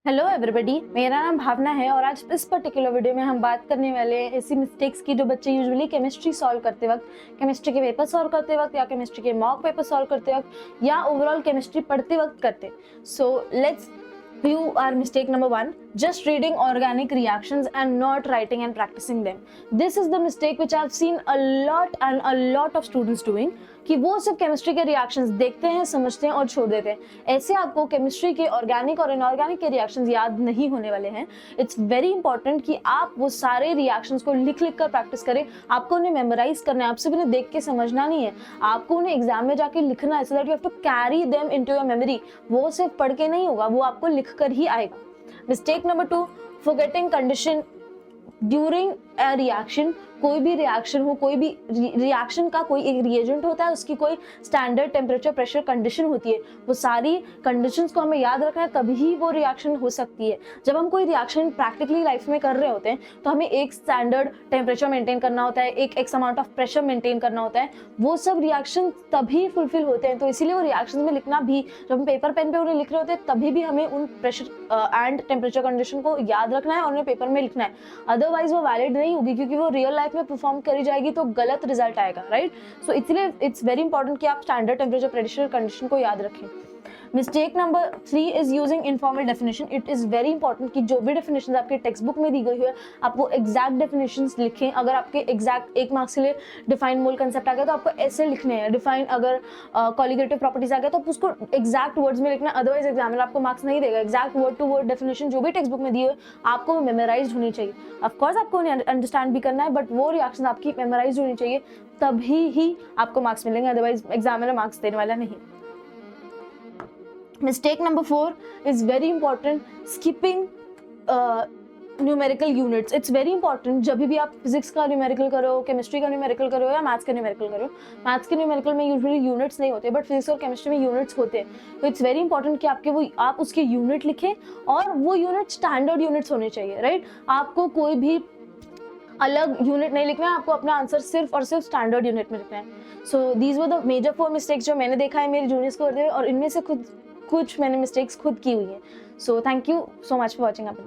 Hello everybody, मेरा नाम भावना है और आज इस पर्टिकुलर वीडियो में हम बात करने वाले हैं ऐसी मिस्टेक्स की जो बच्चे यूजुअली केमिस्ट्री सॉल्व करते वक्त, केमिस्ट्री के पेपर सॉल्व करते वक्त या केमिस्ट्री के मॉक पेपर सॉल्व करते वक्त या ओवरऑल केमिस्ट्री पढ़ते वक्त करते। So let's view our mistake number 1, just reading organic reactions and not writing and practicing them. This is the mistake which I've seen a lot and a lot of students doing, कि वो सिर्फ chemistry के reactions देखते हैं, समझते हैं और छोड़ देते हैं। ऐसे आपको केमिस्ट्री के ऑर्गेनिक और इनऑर्गेनिक के रिएक्शंस याद नहीं होने वाले हैं। इट्स वेरी इंपॉर्टेंट कि आप वो सारे रिएक्शंस को लिख कर प्रैक्टिस करें। आपको उन्हें मेमोराइज करना है, आपसे उन्हें देख के समझना नहीं है, आपको उन्हें एग्जाम में जाके लिखना है, so that you have to carry them into your memory. वो सिर्फ पढ़ के नहीं होगा, वो आपको लिख कर ही आएगा। Mistake number 2, forgetting condition during a reaction. कोई भी रिएक्शन हो, कोई भी रिएक्शन का कोई एक रिएजेंट होता है, उसकी कोई स्टैंडर्ड टेम्परेचर, प्रेशर, कंडीशन होती है। वो सारी कंडीशंस को हमें याद रखना है, तभी वो रिएक्शन हो सकती है। जब हम कोई रिएक्शन प्रैक्टिकली लाइफ में कर रहे होते हैं तो हमें एक स्टैंडर्ड टेम्परेचर मेंटेन करना होता है, एक x amount of pressure maintain करना होता है। वो सब रिएक्शन तभी फुलफिल होते हैं, तो इसीलिए वो रिएक्शन में लिखना भी, जब हम पेपर पेन पे उन्हें लिख रहे होते हैं तभी भी हमें उन प्रेशर एंड टेम्परेचर कंडीशन को याद रखना है और उन्हें पेपर में लिखना है। अदरवाइज वो वैलिड नहीं होगी, क्योंकि वो रियल लाइफ में परफॉर्म करी जाएगी तो गलत रिजल्ट आएगा, राइट। सो इसलिए इट्स वेरी इंपॉर्टेंट कि आप स्टैंडर्ड टेम्परेचर, प्रेशर, कंडीशन को याद रखें। Mistake number 3 is using informal definition. It is very important कि जो भी डेफिनेशन आपके टेक्स्ट बुक में दी गई है, आप वो एग्जैक्ट डेफिनेशंस लिखें। अगर आपके एग्जैक्ट 1 मार्क्स के लिए डिफाइन मोल कंसेप्ट आ गया तो आपको ऐसे लिखने हैं। डिफाइन अगर कॉलिगेटिव प्रॉपर्टीज आ गया तो उसको एग्जैक्ट वर्ड्स में लिखना है, अदरवाइज एग्जामिनर आपको मार्क्स नहीं देगा। Exact word to word definition जो भी टेक्स्ट बुक में दी है आपको मेमोराइज होनी चाहिए। ऑफकोर्स आपको उन्हें अंडरस्टैंड भी करना है, बट वो रिएक्शन आपकी मेमोराइज होनी चाहिए, तभी ही आपको मार्क्स मिलेंगे, अदरवाइज एग्जामिनर मार्क्स देने वाला नहीं। Mistake number 4 is very important, skipping numerical units. It's very important जब भी आप फिजिक्स का न्यूमेरिकल करो, केमिस्ट्री का न्यूमेरिकल करो या मैथ्स का न्यूमेरिकल करो। मैथ्स के न्यूमेरिकल में यूजुअली यूनिट्स नहीं होते, बट फिजिक्स और केमिस्ट्री में यूनिट्स होते हैं। तो इट्स वेरी इंपॉर्टेंट कि आप उसके यूनिट लिखें और वो यूनिट स्टैंडर्ड यूनिट्स होने चाहिए, राइट। आपको कोई भी अलग यूनिट नहीं लिखना है, आपको अपना आंसर सिर्फ और सिर्फ स्टैंडर्ड यूनिट में लिखना है। So these were the major 4 mistakes जो मैंने देखा है मेरे जूनियर्स को करते हुए, और इनमें से कुछ मैंने मिस्टेक्स खुद की हुई है। So thank you so much for watching up.